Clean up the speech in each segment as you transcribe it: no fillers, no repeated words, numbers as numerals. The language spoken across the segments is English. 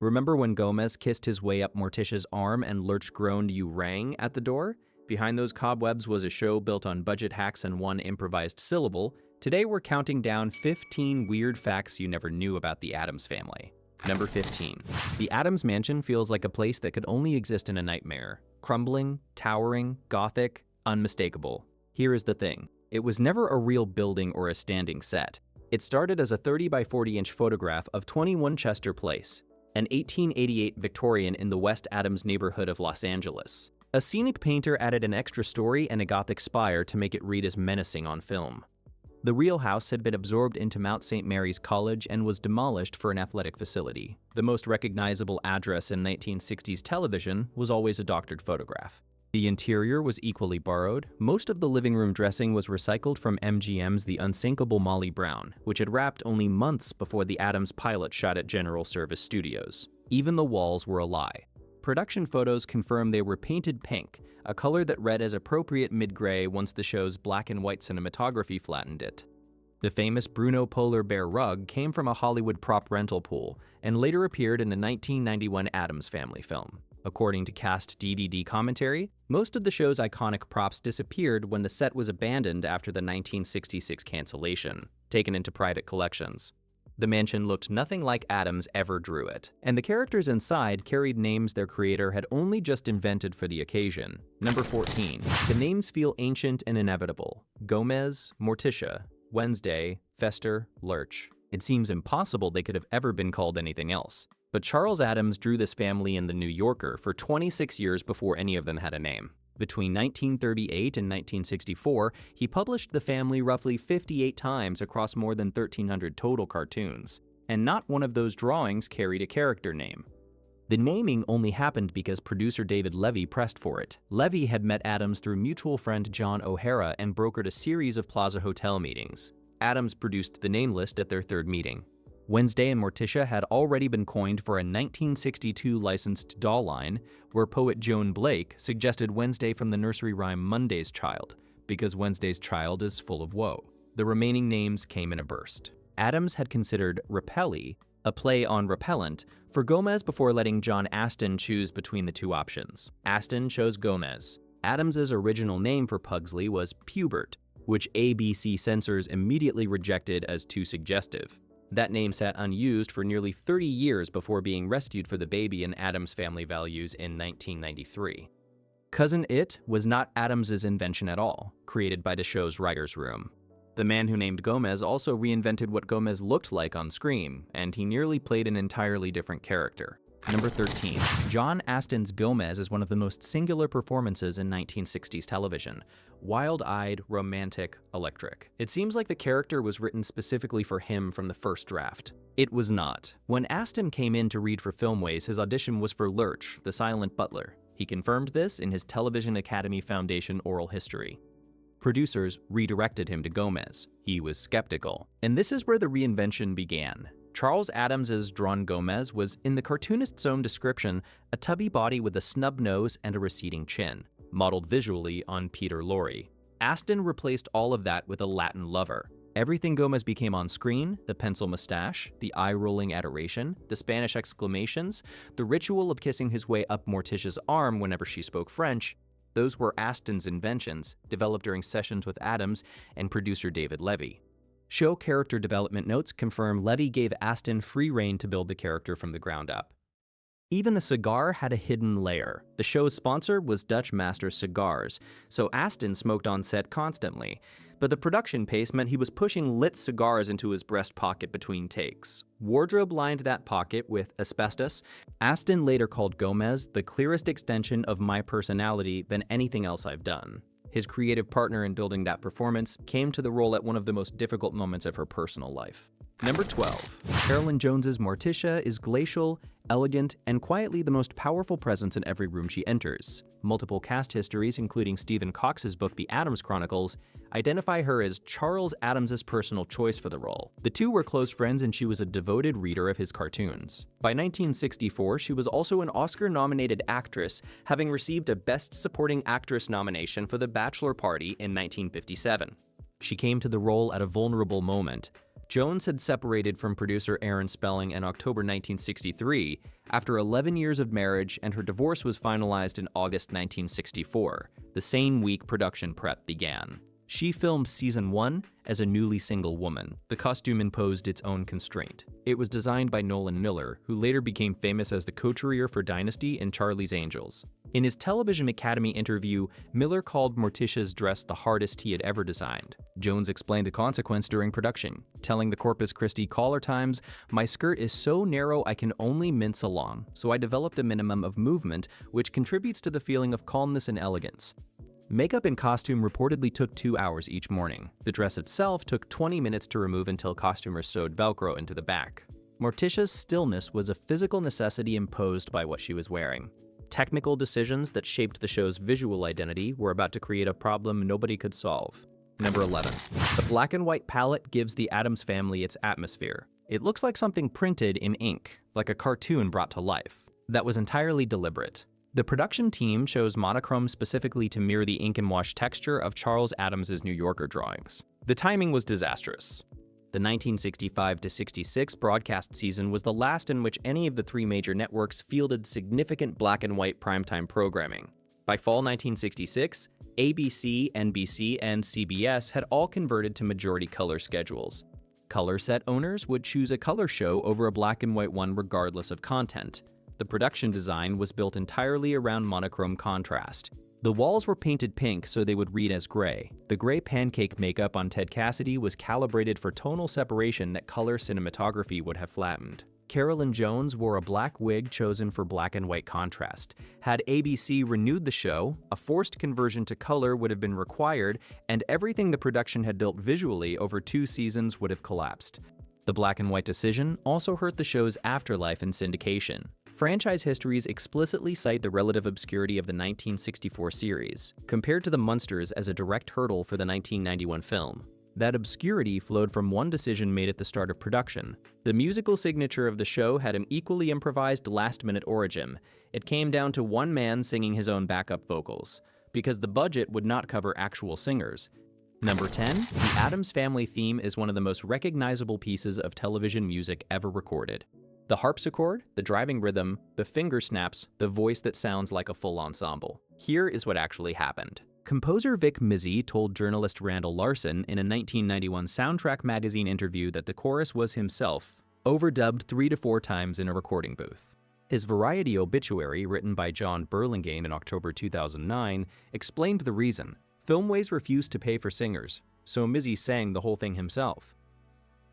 Remember when Gomez kissed his way up Morticia's arm and Lurch groaned "You rang" at the door? Behind those cobwebs was a show built on budget hacks and one improvised syllable. Today we're counting down 15 weird facts you never knew about the Addams Family. Number 15. The Addams Mansion feels like a place that could only exist in a nightmare. Crumbling, towering, gothic, unmistakable. Here is the thing. It was never a real building or a standing set. It started as a 30 by 40-inch photograph of 21 Chester Place, an 1888 Victorian in the West Adams neighborhood of Los Angeles. A scenic painter added an extra story and a Gothic spire to make it read as menacing on film. The real house had been absorbed into Mount St. Mary's College and was demolished for an athletic facility. The most recognizable address in 1960s television was always a doctored photograph. The interior was equally borrowed. Most of the living room dressing was recycled from MGM's The Unsinkable Molly Brown, which had wrapped only months before the Addams pilot shot at General Service Studios. Even the walls were a lie. Production photos confirm they were painted pink, a color that read as appropriate mid-gray once the show's black and white cinematography flattened it. The famous Bruno polar bear rug came from a Hollywood prop rental pool and later appeared in the 1991 Addams Family film. According to cast DVD commentary, most of the show's iconic props disappeared when the set was abandoned after the 1966 cancellation, taken into private collections. The mansion looked nothing like Addams ever drew it, and the characters inside carried names their creator had only just invented for the occasion. Number 14. The names feel ancient and inevitable. Gomez, Morticia, Wednesday, Fester, Lurch. It seems impossible they could have ever been called anything else. But Charles Addams drew this family in The New Yorker for 26 years before any of them had a name. Between 1938 and 1964, he published the family roughly 58 times across more than 1,300 total cartoons, and not one of those drawings carried a character name. The naming only happened because producer David Levy pressed for it. Levy had met Addams through mutual friend John O'Hara and brokered a series of Plaza Hotel meetings. Addams produced the name list at their third meeting. Wednesday and Morticia had already been coined for a 1962 licensed doll line, where poet Joan Blake suggested Wednesday from the nursery rhyme Monday's Child, because Wednesday's child is full of woe. The remaining names came in a burst. Addams had considered Repelli, a play on repellent, for Gomez before letting John Astin choose between the two options. Astin chose Gomez. Addams's original name for Pugsley was Pubert, which ABC censors immediately rejected as too suggestive. That name sat unused for nearly 30 years before being rescued for the baby in Addams Family Values in 1993. Cousin Itt was not Addams's invention at all, created by the show's writer's room. The man who named Gomez also reinvented what Gomez looked like on screen, and he nearly played an entirely different character. Number 13. John Astin's Gomez is one of the most singular performances in 1960s television. Wild-eyed, romantic, electric. It seems like the character was written specifically for him from the first draft. It was not. When Astin came in to read for Filmways, his audition was for Lurch, the silent butler. He confirmed this in his Television Academy Foundation oral history. Producers redirected him to Gomez. He was skeptical. And this is where the reinvention began. Charles Addams's drawn Gomez was, in the cartoonist's own description, a tubby body with a snub nose and a receding chin, modeled visually on Peter Lorre. Astin replaced all of that with a Latin lover. Everything Gomez became on screen, the pencil mustache, the eye-rolling adoration, the Spanish exclamations, the ritual of kissing his way up Morticia's arm whenever she spoke French, those were Astin's inventions, developed during sessions with Addams and producer David Levy. Show character development notes confirm Levy gave Astin free rein to build the character from the ground up. Even the cigar had a hidden layer. The show's sponsor was Dutch Master Cigars, so Astin smoked on set constantly. But the production pace meant he was pushing lit cigars into his breast pocket between takes. Wardrobe lined that pocket with asbestos. Astin later called Gomez the clearest extension of my personality than anything else I've done. His creative partner in building that performance came to the role at one of the most difficult moments of her personal life. Number 12. Carolyn Jones's Morticia is glacial, elegant, and quietly the most powerful presence in every room she enters. Multiple cast histories, including Stephen Cox's book The Addams Chronicles, identify her as Charles Addams's personal choice for the role. The two were close friends and she was a devoted reader of his cartoons. By 1964, she was also an Oscar-nominated actress, having received a Best Supporting Actress nomination for The Bachelor Party in 1957. She came to the role at a vulnerable moment. Jones had separated from producer Aaron Spelling in October 1963 after 11 years of marriage, and her divorce was finalized in August 1964, the same week production prep began. She filmed season 1 as a newly single woman. The costume imposed its own constraint. It was designed by Nolan Miller, who later became famous as the couturier for Dynasty and Charlie's Angels. In his Television Academy interview, Miller called Morticia's dress the hardest he had ever designed. Jones explained the consequence during production, telling the Corpus Christi Caller Times, "My skirt is so narrow I can only mince along, so I developed a minimum of movement, which contributes to the feeling of calmness and elegance." Makeup and costume reportedly took 2 hours each morning. The dress itself took 20 minutes to remove until costumers sewed Velcro into the back. Morticia's stillness was a physical necessity imposed by what she was wearing. Technical decisions that shaped the show's visual identity were about to create a problem nobody could solve. Number 11. The black and white palette gives the Addams Family its atmosphere. It looks like something printed in ink, like a cartoon brought to life. That was entirely deliberate. The production team chose monochrome specifically to mirror the ink and wash texture of Charles Addams's New Yorker drawings. The timing was disastrous. The 1965-66 broadcast season was the last in which any of the 3 major networks fielded significant black and white primetime programming. By fall 1966, ABC, NBC, and CBS had all converted to majority color schedules. Color set owners would choose a color show over a black and white one regardless of content. The production design was built entirely around monochrome contrast. The walls were painted pink so they would read as gray. The gray pancake makeup on Ted Cassidy was calibrated for tonal separation that color cinematography would have flattened. Carolyn Jones wore a black wig chosen for black and white contrast. Had ABC renewed the show, a forced conversion to color would have been required, and everything the production had built visually over 2 seasons would have collapsed. The black and white decision also hurt the show's afterlife and syndication. Franchise histories explicitly cite the relative obscurity of the 1964 series, compared to the Munsters as a direct hurdle for the 1991 film. That obscurity flowed from one decision made at the start of production. The musical signature of the show had an equally improvised last-minute origin. It came down to one man singing his own backup vocals, because the budget would not cover actual singers. Number 10, the Addams Family theme is one of the most recognizable pieces of television music ever recorded. The harpsichord, the driving rhythm, the finger snaps, the voice that sounds like a full ensemble. Here is what actually happened. Composer Vic Mizzy told journalist Randall Larson in a 1991 Soundtrack magazine interview that the chorus was himself, overdubbed 3 to 4 times in a recording booth. His Variety obituary, written by John Burlingame in October 2009, explained the reason. Filmways refused to pay for singers, so Mizzy sang the whole thing himself.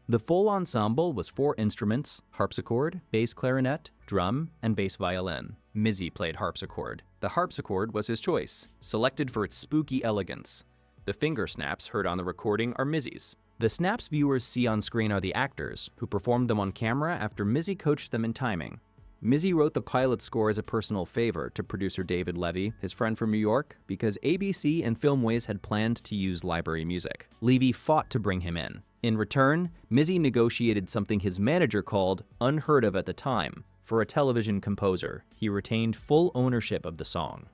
The full ensemble was 4 instruments: harpsichord, bass clarinet, drum, and bass violin. Mizzy played harpsichord. The harpsichord was his choice, selected for its spooky elegance. The finger snaps heard on the recording are Mizzy's. The snaps viewers see on screen are the actors, who performed them on camera after Mizzy coached them in timing. Mizzy wrote the pilot score as a personal favor to producer David Levy, his friend from New York, because ABC and Filmways had planned to use library music. Levy fought to bring him in. In return, Mizzy negotiated something his manager called unheard of at the time. For a television composer, he retained full ownership of the song.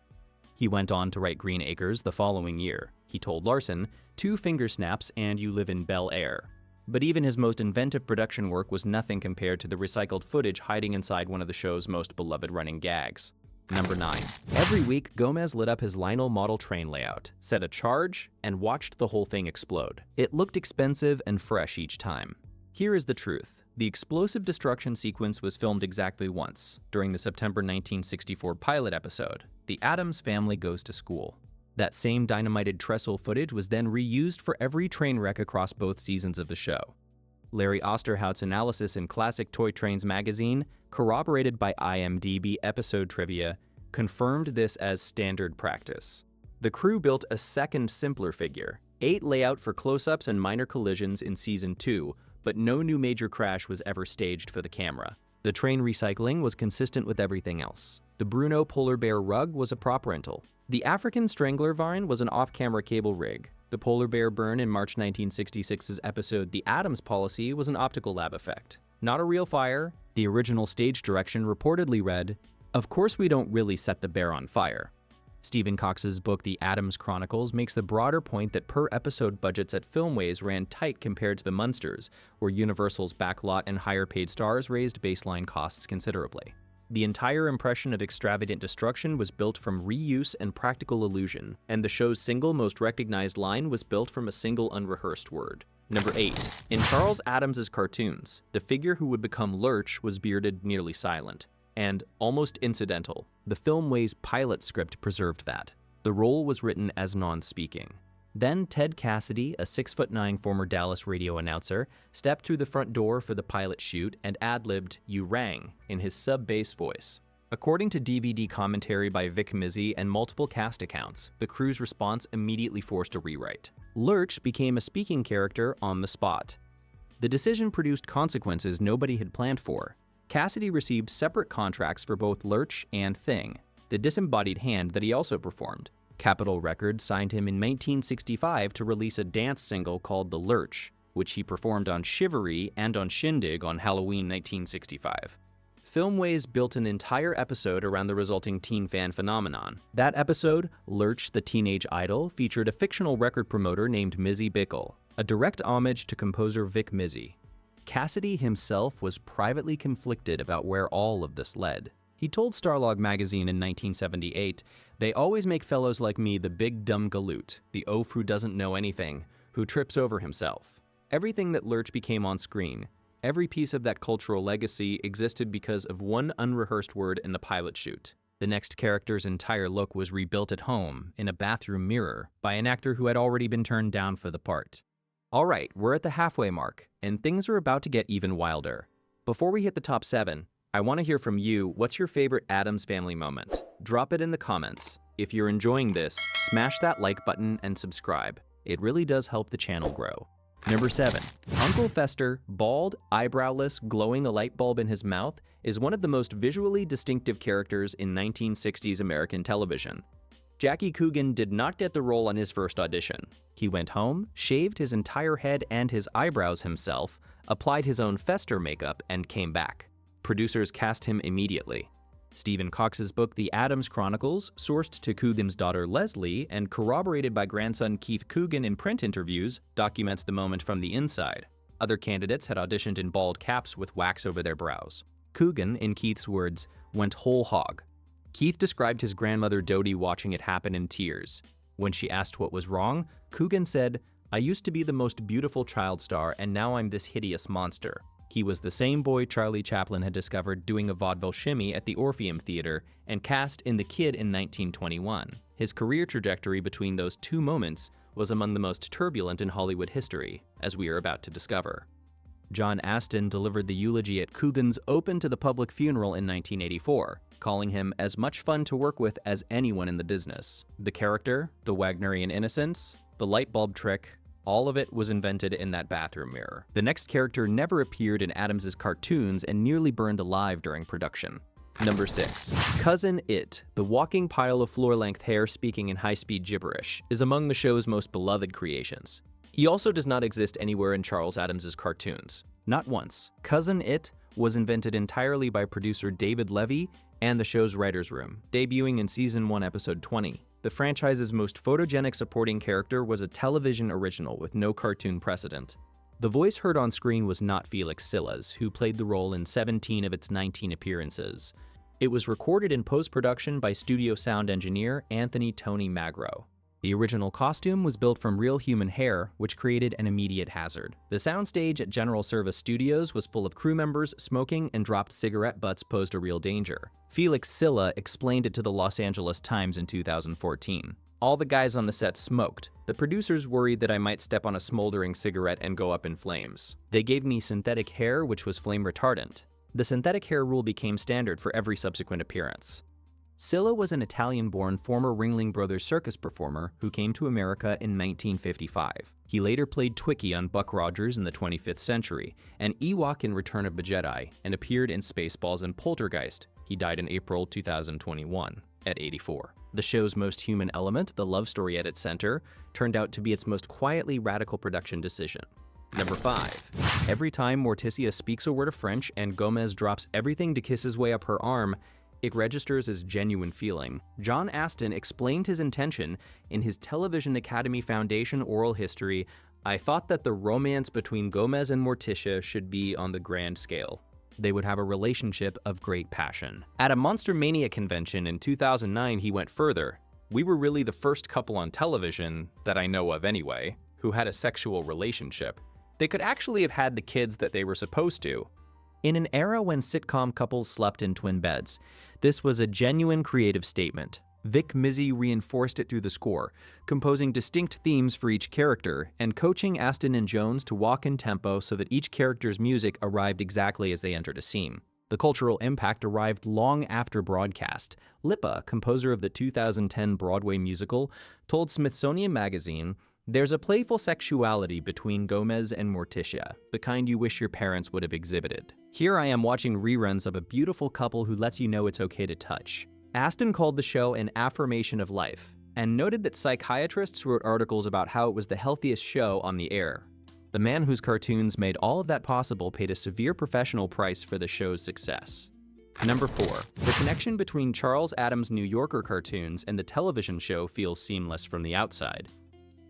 He went on to write Green Acres the following year. He told Larson, 2 finger snaps and you live in Bel Air. But even his most inventive production work was nothing compared to the recycled footage hiding inside one of the show's most beloved running gags. Number 9. Every week, Gomez lit up his Lionel model train layout, set a charge, and watched the whole thing explode. It looked expensive and fresh each time. Here is the truth. The explosive destruction sequence was filmed exactly once, during the September 1964 pilot episode, The Addams Family Goes to School. That same dynamited trestle footage was then reused for every train wreck across both seasons of the show. Larry Osterhout's analysis in Classic Toy Trains magazine, corroborated by IMDb episode trivia, confirmed this as standard practice. The crew built a second, simpler figure, 8 layout for close-ups and minor collisions in Season 2, but no new major crash was ever staged for the camera. The train recycling was consistent with everything else. The Bruno polar bear rug was a prop rental. The African strangler vine was an off-camera cable rig. The polar bear burn in March 1966's episode The Addams Policy was an optical lab effect. Not a real fire. The original stage direction reportedly read, "Of course we don't really set the bear on fire." Stephen Cox's book The Addams Chronicles makes the broader point that per-episode budgets at Filmways ran tight compared to the Munsters, where Universal's backlot and higher-paid stars raised baseline costs considerably. The entire impression of extravagant destruction was built from reuse and practical illusion, and the show's single most recognized line was built from a single unrehearsed word. Number 8. In Charles Addams' cartoons, the figure who would become Lurch was bearded, nearly silent, and almost incidental. The Filmways pilot script preserved that. The role was written as non-speaking. Then Ted Cassidy, a 6'9" former Dallas radio announcer, stepped through the front door for the pilot shoot and ad-libbed "You rang" in his sub-bass voice. According to DVD commentary by Vic Mizzy and multiple cast accounts, the crew's response immediately forced a rewrite. Lurch became a speaking character on the spot. The decision produced consequences nobody had planned for. Cassidy received separate contracts for both Lurch and Thing, the disembodied hand that he also performed. Capitol Records signed him in 1965 to release a dance single called The Lurch, which he performed on Shivery and on Shindig on Halloween 1965. Filmways built an entire episode around the resulting teen fan phenomenon. That episode, Lurch the Teenage Idol, featured a fictional record promoter named Mizzy Bickle, a direct homage to composer Vic Mizzy. Cassidy himself was privately conflicted about where all of this led. He told Starlog magazine in 1978, "They always make fellows like me the big dumb galoot, the oaf who doesn't know anything, who trips over himself." Everything that Lurch became on screen, every piece of that cultural legacy existed because of one unrehearsed word in the pilot shoot. The next character's entire look was rebuilt at home, in a bathroom mirror, by an actor who had already been turned down for the part. Alright, we're at the halfway mark, and things are about to get even wilder. Before we hit the top 7, I want to hear from you. What's your favorite Addams Family moment? Drop it in the comments. If you're enjoying this, smash that like button and subscribe. It really does help the channel grow. Number 7. Uncle Fester, bald, eyebrowless, glowing a light bulb in his mouth, is one of the most visually distinctive characters in 1960s American television. Jackie Coogan did not get the role on his first audition. He went home, shaved his entire head and his eyebrows himself, applied his own Fester makeup, and came back. Producers cast him immediately. Stephen Cox's book The Addams Chronicles, sourced to Coogan's daughter Leslie and corroborated by grandson Keith Coogan in print interviews, documents the moment from the inside. Other candidates had auditioned in bald caps with wax over their brows. Coogan, in Keith's words, went whole hog. Keith described his grandmother Dodie watching it happen in tears. When she asked what was wrong, Coogan said, "I used to be the most beautiful child star, and now I'm this hideous monster." He was the same boy Charlie Chaplin had discovered doing a vaudeville shimmy at the Orpheum Theater and cast in The Kid in 1921. His career trajectory between those two moments was among the most turbulent in Hollywood history, as we are about to discover. John Astin delivered the eulogy at Coogan's open to the public funeral in 1984, calling him as much fun to work with as anyone in the business. The character, the Wagnerian innocence, the light bulb trick, all of it was invented in that bathroom mirror. The next character never appeared in Addams' cartoons and nearly burned alive during production. Number 6. Cousin Itt, the walking pile of floor-length hair speaking in high-speed gibberish, is among the show's most beloved creations. He also does not exist anywhere in Charles Addams' cartoons. Not once. Cousin Itt was invented entirely by producer David Levy and the show's writer's room, debuting in Season 1, Episode 20. The franchise's most photogenic supporting character was a television original with no cartoon precedent. The voice heard on screen was not Felix Silas, who played the role in 17 of its 19 appearances. It was recorded in post-production by studio sound engineer Anthony Tony Magro. The original costume was built from real human hair, which created an immediate hazard. The soundstage at General Service Studios was full of crew members smoking, and dropped cigarette butts posed a real danger. Felix Silla explained it to the Los Angeles Times in 2014. "All the guys on the set smoked. The producers worried that I might step on a smoldering cigarette and go up in flames. They gave me synthetic hair, which was flame retardant. The synthetic hair rule became standard for every subsequent appearance." Silla was an Italian-born former Ringling Brothers circus performer who came to America in 1955. He later played Twiki on Buck Rogers in the 25th Century, and Ewok in Return of the Jedi, and appeared in Spaceballs and Poltergeist. He died in April 2021, at 84. The show's most human element, the love story at its center, turned out to be its most quietly radical production decision. Number 5. Every time Morticia speaks a word of French and Gomez drops everything to kiss his way up her arm, It registers as genuine feeling. John Astin explained his intention in his Television Academy Foundation oral history. "I thought that the romance between Gomez and Morticia should be on the grand scale. They would have a relationship of great passion." At a Monster Mania convention in 2009, he went further. "We were really the first couple on television, that I know of anyway, who had a sexual relationship. They could actually have had the kids that they were supposed to." In an era when sitcom couples slept in twin beds, this was a genuine creative statement. Vic Mizzy reinforced it through the score, composing distinct themes for each character, and coaching Astin and Jones to walk in tempo so that each character's music arrived exactly as they entered a scene. The cultural impact arrived long after broadcast. Lipa, composer of the 2010 Broadway musical, told Smithsonian Magazine, "There's a playful sexuality between Gomez and Morticia, the kind you wish your parents would have exhibited. Here I am watching reruns of a beautiful couple who lets you know it's okay to touch." Astin called the show an affirmation of life, and noted that psychiatrists wrote articles about how it was the healthiest show on the air. The man whose cartoons made all of that possible paid a severe professional price for the show's success. Number 4. The connection between Charles Addams' New Yorker cartoons and the television show feels seamless from the outside.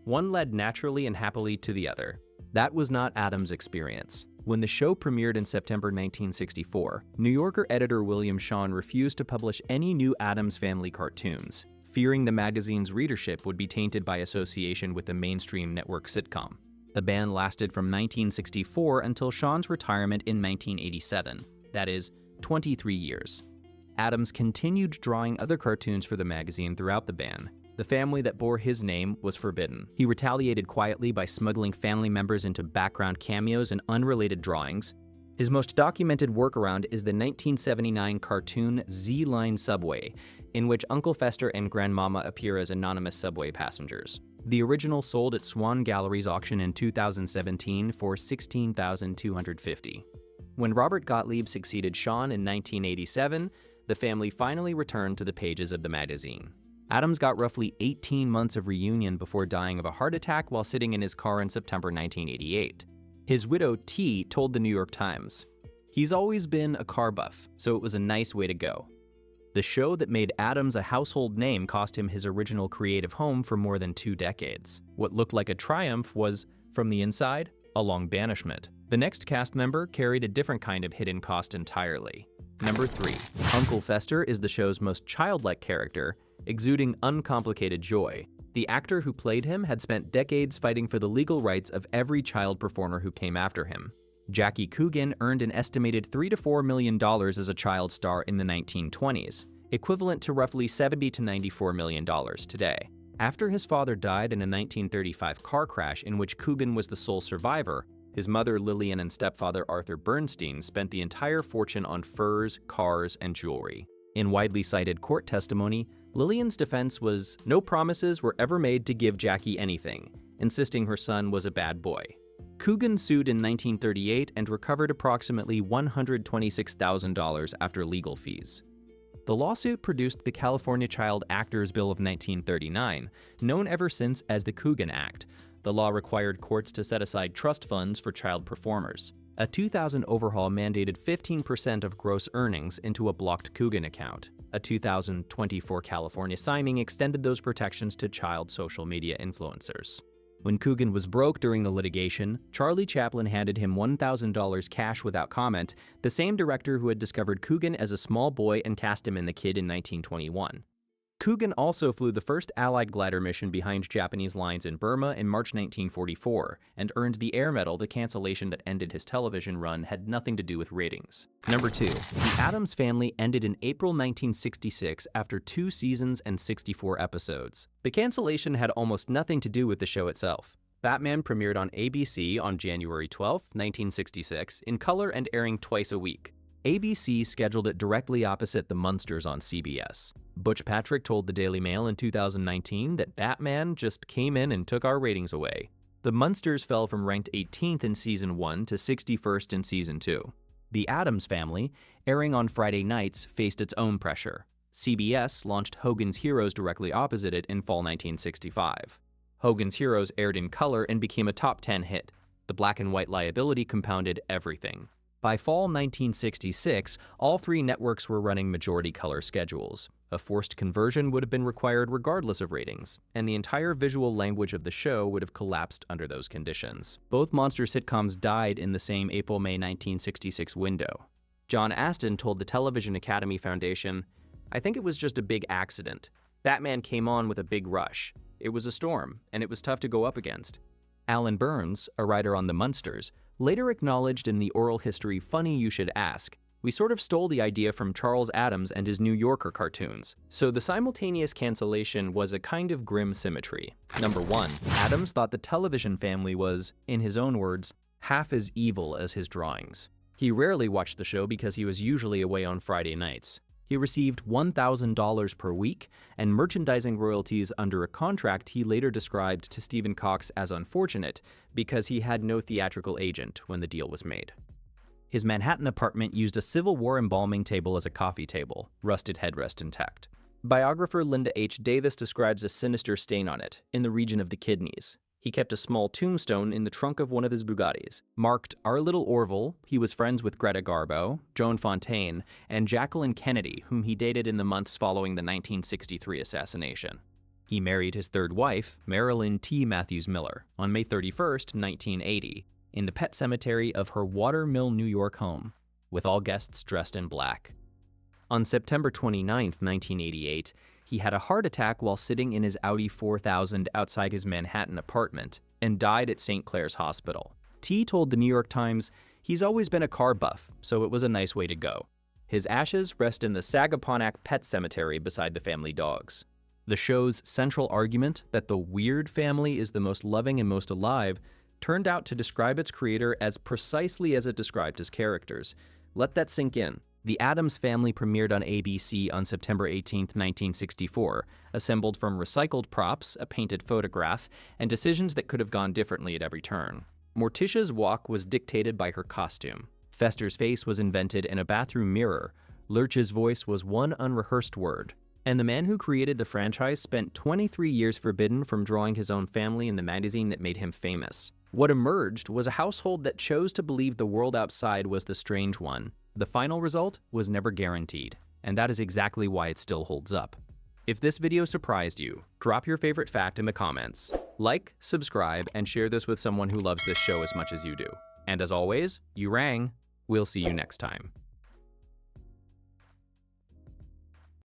One led naturally and happily to the other. That was not Addams' experience. When the show premiered in September 1964, New Yorker editor William Shawn refused to publish any new Addams Family cartoons, fearing the magazine's readership would be tainted by association with the mainstream network sitcom. The ban lasted from 1964 until Shawn's retirement in 1987, that is, 23 years. Addams continued drawing other cartoons for the magazine throughout the ban. The family that bore his name was forbidden. He retaliated quietly by smuggling family members into background cameos and unrelated drawings. His most documented workaround is the 1979 cartoon Z-Line Subway, in which Uncle Fester and Grandmama appear as anonymous subway passengers. The original sold at Swan Gallery's auction in 2017 for $16,250. When Robert Gottlieb succeeded Shawn in 1987, the family finally returned to the pages of the magazine. Addams got roughly 18 months of reunion before dying of a heart attack while sitting in his car in September 1988. His widow, T, told the New York Times, "He's always been a car buff, so it was a nice way to go." The show that made Addams a household name cost him his original creative home for more than 2 decades. What looked like a triumph was, from the inside, a long banishment. The next cast member carried a different kind of hidden cost entirely. Number 3. Uncle Fester is the show's most childlike character, exuding uncomplicated joy. The actor who played him had spent decades fighting for the legal rights of every child performer who came after him. Jackie Coogan earned an estimated $3 to $4 million as a child star in the 1920s, equivalent to roughly $70 to $94 million today. After his father died in a 1935 car crash in which Coogan was the sole survivor, his mother Lillian and stepfather Arthur Bernstein spent the entire fortune on furs, cars, and jewelry. In widely cited court testimony, Lillian's defense was no promises were ever made to give Jackie anything, insisting her son was a bad boy. Coogan sued in 1938 and recovered approximately $126,000 after legal fees. The lawsuit produced the California Child Actors Bill of 1939, known ever since as the Coogan Act. The law required courts to set aside trust funds for child performers. A 2000 overhaul mandated 15% of gross earnings into a blocked Coogan account. A 2024 California signing extended those protections to child social media influencers. When Coogan was broke during the litigation, Charlie Chaplin handed him $1,000 cash without comment, the same director who had discovered Coogan as a small boy and cast him in The Kid in 1921. Coogan also flew the first Allied glider mission behind Japanese lines in Burma in March 1944 and earned the Air Medal. The cancellation that ended his television run had nothing to do with ratings. Number 2. The Addams Family ended in April 1966 after 2 seasons and 64 episodes. The cancellation had almost nothing to do with the show itself. Batman premiered on ABC on January 12, 1966, in color and airing twice a week. ABC scheduled it directly opposite The Munsters on CBS. Butch Patrick told the Daily Mail in 2019 that Batman just came in and took our ratings away. The Munsters fell from ranked 18th in Season 1 to 61st in Season 2. The Addams Family, airing on Friday nights, faced its own pressure. CBS launched Hogan's Heroes directly opposite it in fall 1965. Hogan's Heroes aired in color and became a top 10 hit. The black and white liability compounded everything. By fall 1966, all three networks were running majority color schedules. A forced conversion would have been required regardless of ratings, and the entire visual language of the show would have collapsed under those conditions. Both monster sitcoms died in the same April-May 1966 window. John Astin told the Television Academy Foundation, "I think it was just a big accident. Batman came on with a big rush. It was a storm, and it was tough to go up against." Alan Burns, a writer on The Munsters, later acknowledged in the oral history Funny You Should Ask, "We sort of stole the idea from Charles Addams and his New Yorker cartoons." So the simultaneous cancellation was a kind of grim symmetry. Number 1, Addams thought the Television Family was, in his own words, half as evil as his drawings. He rarely watched the show because he was usually away on Friday nights. He received $1,000 per week and merchandising royalties under a contract he later described to Stephen Cox as unfortunate because he had no theatrical agent when the deal was made. His Manhattan apartment used a Civil War embalming table as a coffee table, rusted headrest intact. Biographer Linda H. Davis describes a sinister stain on it, in the region of the kidneys. He kept a small tombstone in the trunk of one of his Bugattis, marked Our Little Orville. He was friends with Greta Garbo, Joan Fontaine, and Jacqueline Kennedy, whom he dated in the months following the 1963 assassination. He married his third wife, Marilyn T. Matthews Miller, on May 31, 1980, in the pet cemetery of her Watermill, New York home, with all guests dressed in black. On September 29, 1988, he had a heart attack while sitting in his Audi 4000 outside his Manhattan apartment and died at St. Clair's Hospital. T told the New York Times, "He's always been a car buff, so it was a nice way to go." His ashes rest in the Sagaponack Pet Cemetery beside the family dogs. The show's central argument that the weird family is the most loving and most alive turned out to describe its creator as precisely as it described his characters. Let that sink in. The Addams Family premiered on ABC on September 18, 1964, assembled from recycled props, a painted photograph, and decisions that could have gone differently at every turn. Morticia's walk was dictated by her costume. Fester's face was invented in a bathroom mirror. Lurch's voice was one unrehearsed word. And the man who created the franchise spent 23 years forbidden from drawing his own family in the magazine that made him famous. What emerged was a household that chose to believe the world outside was the strange one. The final result was never guaranteed, and that is exactly why it still holds up. If this video surprised you, drop your favorite fact in the comments. Like, subscribe, and share this with someone who loves this show as much as you do. And as always, you rang. We'll see you next time.